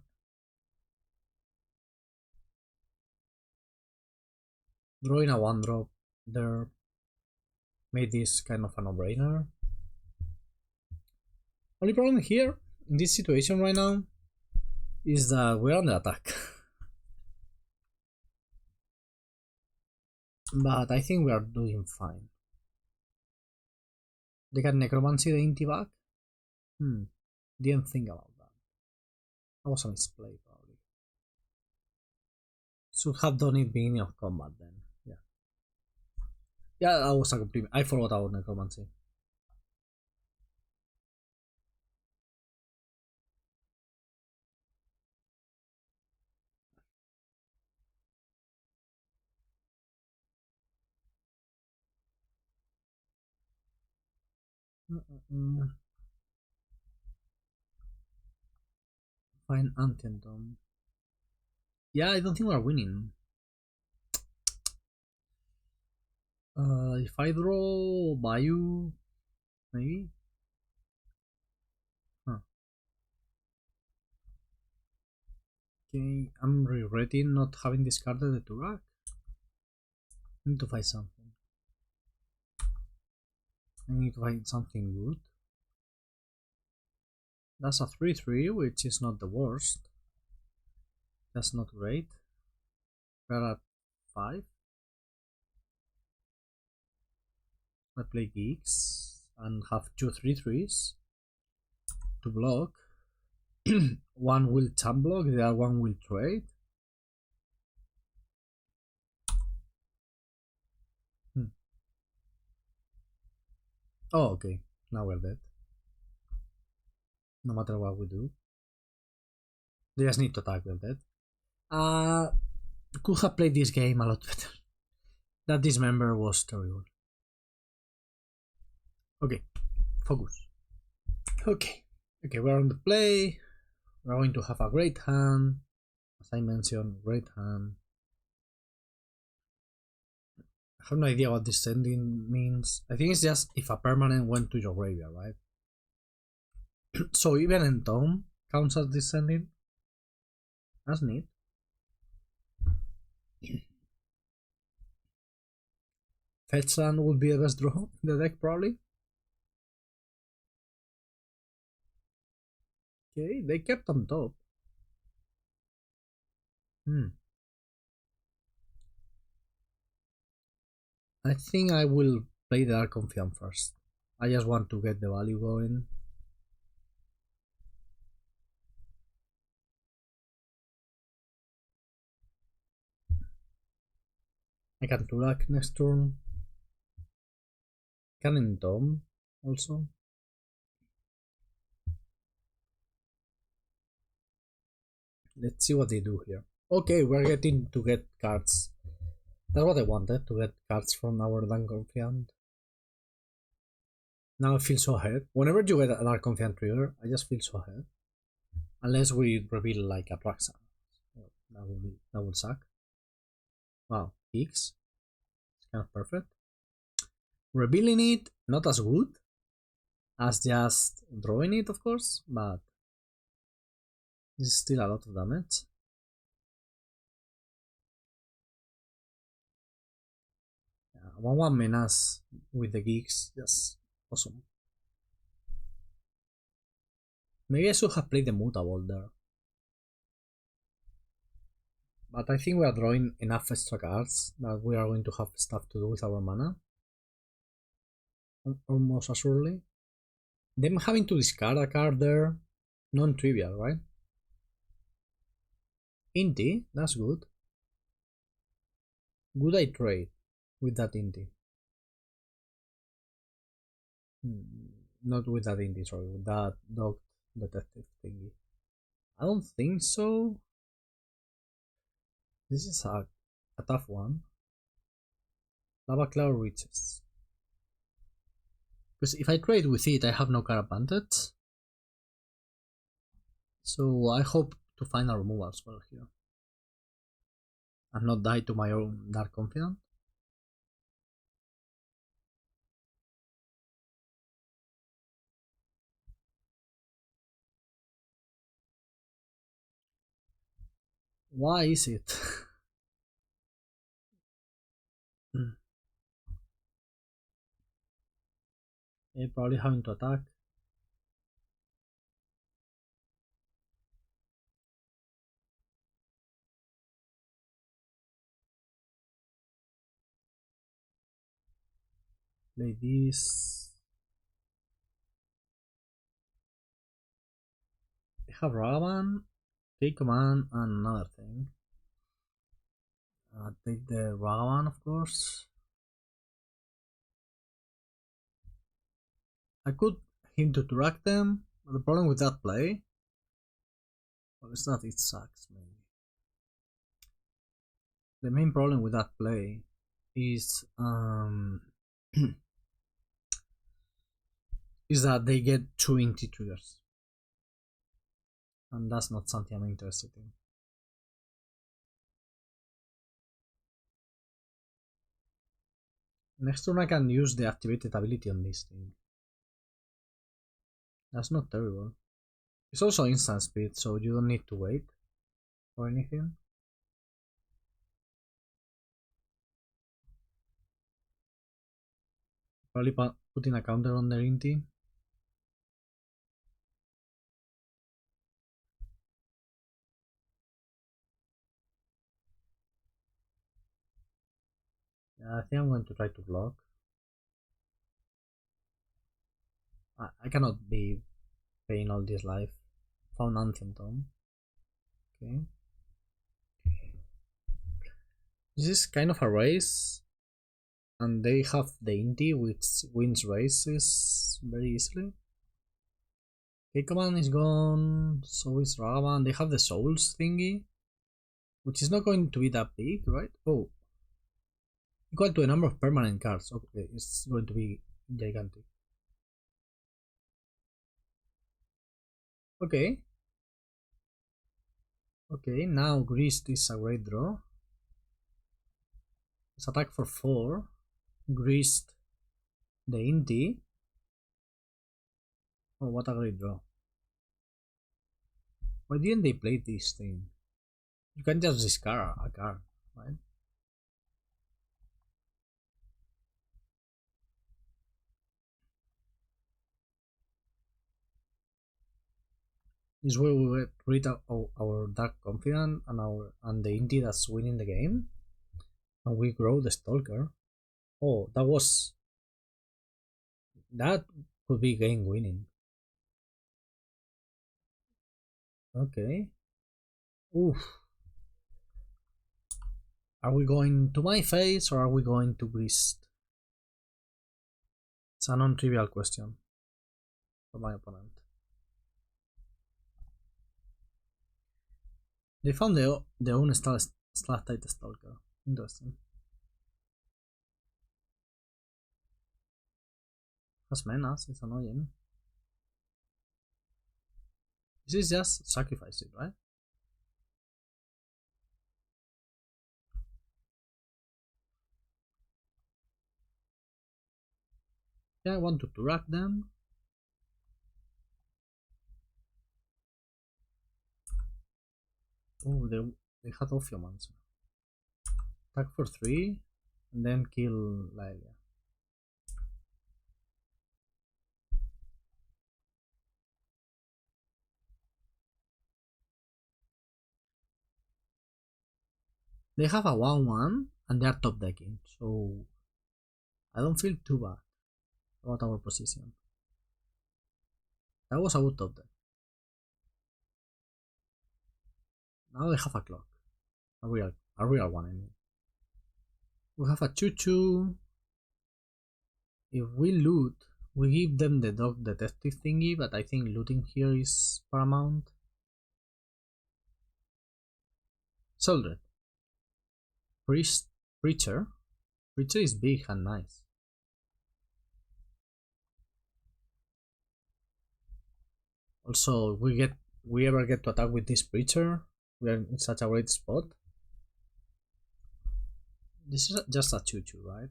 Drawing a 1-drop there made this kind of a no-brainer. Only problem here, in this situation right now, is that we're under attack. But I think we are doing fine. They got Necromancy the Inti back? Didn't think about that. That was a misplay, probably. Should have done it beginning of combat then. Yeah. Yeah, that was a complete. I forgot about Necromancy. Fine Antietam. Yeah, I don't think we're winning. If I draw Bayou, maybe? Huh. Okay, I'm regretting not having discarded the Turak. I need to find something. I need to find something good. That's a 3-3, which is not the worst. That's not great. We're at 5. I play geeks and have 2 3-3s to block. One will champ block, the other one will trade. Oh, okay. Now we're dead. No matter what we do. They just need to attack, we're dead. Could have played this game a lot better. That dismember was terrible. Okay, focus. Okay, we're on the play. We're going to have a great hand. As I mentioned, great hand. I have no idea what descending means. I think it's just if a permanent went to your graveyard, right? So even Entomb counts as descending. That's neat. Fetchland would be the best draw in the deck, probably. Okay, they kept on top. I think I will play the Arconfian first. I just want to get the value going. I can Turak next turn. Can Entomb also. Let's see what they do here. Okay, we're getting to get cards. That's what I wanted, to get cards from our Arconfian. Now I feel so ahead. Whenever you get an Arconfian trigger, I just feel so ahead. Unless we reveal like a Traxa. That would suck. Wow, X. It's kind of perfect. Revealing it, not as good as just drawing it, of course, but it's still a lot of damage. Yeah, 1-1 menace with the geeks, just awesome. Maybe I should have played the mutable there. But I think we are drawing enough extra cards that we are going to have stuff to do with our mana. Almost assuredly. Them having to discard a card there, non-trivial, right? Inti, that's good. Good I trade with that Inti. Not with that Inti, sorry, with that dog detective thingy. I don't think so. This is a tough one. Lava Cloud reaches. Because if I trade with it, I have no card advantage. So I hope to find a removal as well here. And not die to my own Dark Confidant. Why is it? They're probably having to attack. Play this. They have Ragavan, take command, and another thing. Take the Ragavan, of course. I could hint to track them, but the problem with that play, well, it's not it sucks, maybe. The main problem with that play is is that they get 2 inti triggers, and that's not something I'm interested in. Next turn I can use the activated ability on this thing. That's not terrible. It's also instant speed, so you don't need to wait or anything. Probably putting a counter on their inti. Yeah, I think I'm going to try to block. I cannot be paying all this life. Found Ancient Tomb. Okay. This is kind of a race, and they have the Inti, which wins races very easily. Okay, command is gone, so is Ragavan. They have the Souls thingy, which is not going to be that big, right? Oh, equal to a number of permanent cards. Okay, it's going to be gigantic. Okay. Okay, now Greased is a great draw. Let's attack for 4. Greased the Inti. Oh, what a great draw. Why didn't they play this thing? You can just discard a card, right? This way we will read our Dark Confidant and the Inti that's winning the game. And we grow the Stalker. Oh, that could be game winning. Okay. Oof. Are we going to my face or are we going to Greased? It's a non-trivial question for my opponent. They found their own Stalactite Stalker. Interesting. Has menace, it's annoying. This is just sacrifice it, right? Yeah, I want to track them. Oh, they had Ophiomancer. Attack for 3, and then kill Lylia. They have a 1-1, and they are top decking, so I don't feel too bad about our position. That was a good top deck. Now they have a clock. A real one, I mean. We have a 2-2. If we loot, we give them the dog detective thingy, but I think looting here is paramount. Soldred. Preacher. Preacher is big and nice. Also, we ever get to attack with this preacher, we are in such a great spot. This is just a 2-2, right?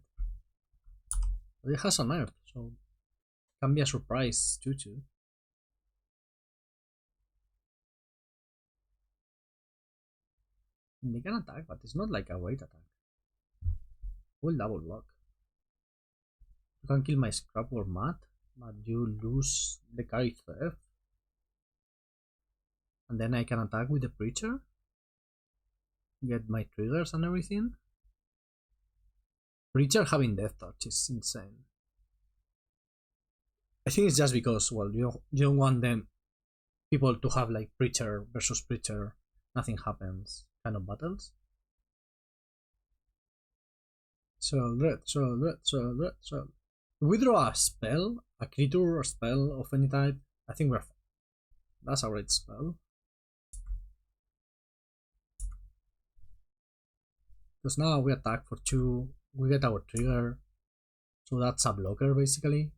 But it has an earth, so can be a surprise 2-2. They can attack, but it's not like a great attack. Will double block. You can kill my scrap or mat, but you lose the carry theft. And then I can attack with the preacher. Get my triggers and everything. Preacher having death touch is insane. I think it's just because, well, you don't want them people to have like preacher versus preacher, nothing happens kind of battles. So red. We draw a spell, a creature or spell of any type. I think we're fine. That's a red spell. Because now we attack for 2, we get our trigger. So that's a blocker basically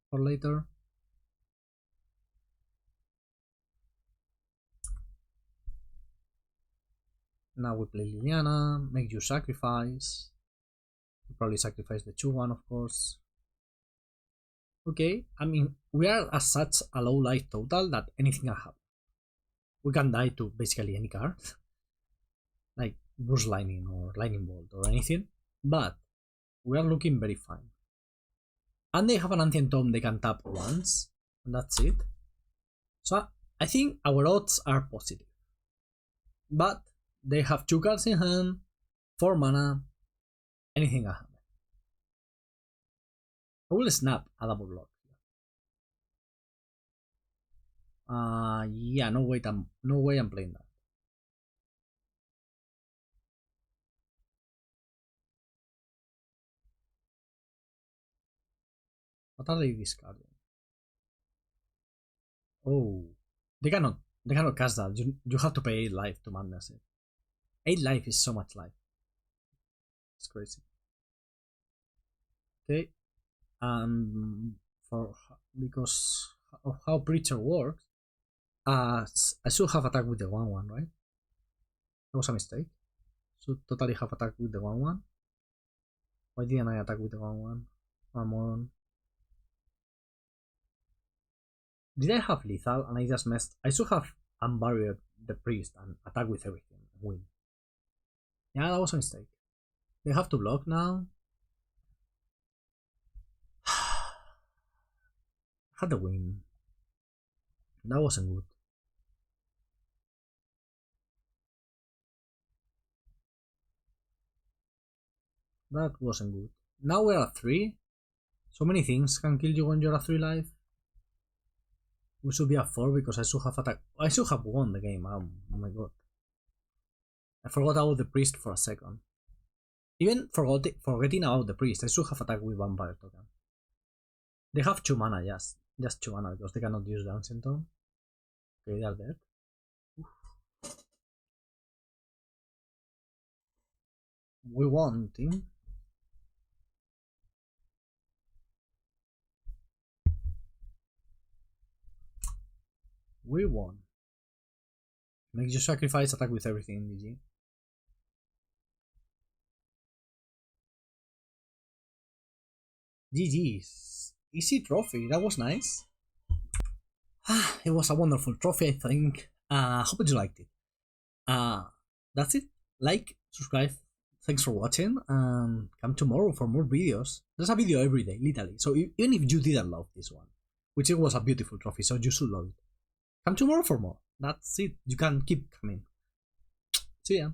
for later. Now we play Liliana, make you sacrifice. You probably sacrifice the 2-1, of course. Okay, I mean, we are as such a low life total that anything can happen. We can die to basically any card. Like Burst Lightning or Lightning Bolt or anything. But we are looking very fine. And they have an Ancient Tome they can tap once. And that's it. So I think our odds are positive. But they have 2 cards in hand, 4 mana, anything can happen. I will snap a double block. Yeah, no way I'm playing that. What are they discarding? Oh, they cannot cast that. You have to pay 8 life to madness it. 8 life is so much life. It's crazy. Okay, because of how Preacher works, I should have attacked with the 1-1, right? That was a mistake. Should totally have attacked with the 1-1. Why didn't I attack with the 1-1? Come on. Did I have lethal and I just messed? I should have unbarriered the priest and attack with everything and win. Yeah, that was a mistake. They have to block now. Had the win. That wasn't good. That wasn't good. Now we're at 3. So many things can kill you when you're at 3 life. We should be at 4 because I should have attacked. I should have won the game. Oh my god. I forgot about the priest for a second. Even forgetting about the priest, I should have attacked with Vampire Token. They have 2 mana, yes. Just 2 mana because they cannot use the Ancient Tome. Okay, they are dead. Oof. We won, team. We won. Make you sacrifice, attack with everything, GG. GG's. Easy trophy, that was nice. It was a wonderful trophy, I think. Hope you liked it. That's it. Like, subscribe. Thanks for watching. Come tomorrow for more videos. There's a video every day, literally. So even if you didn't love this one, which it was a beautiful trophy, so you should love it. Come tomorrow for more. That's it. You can keep coming. See ya.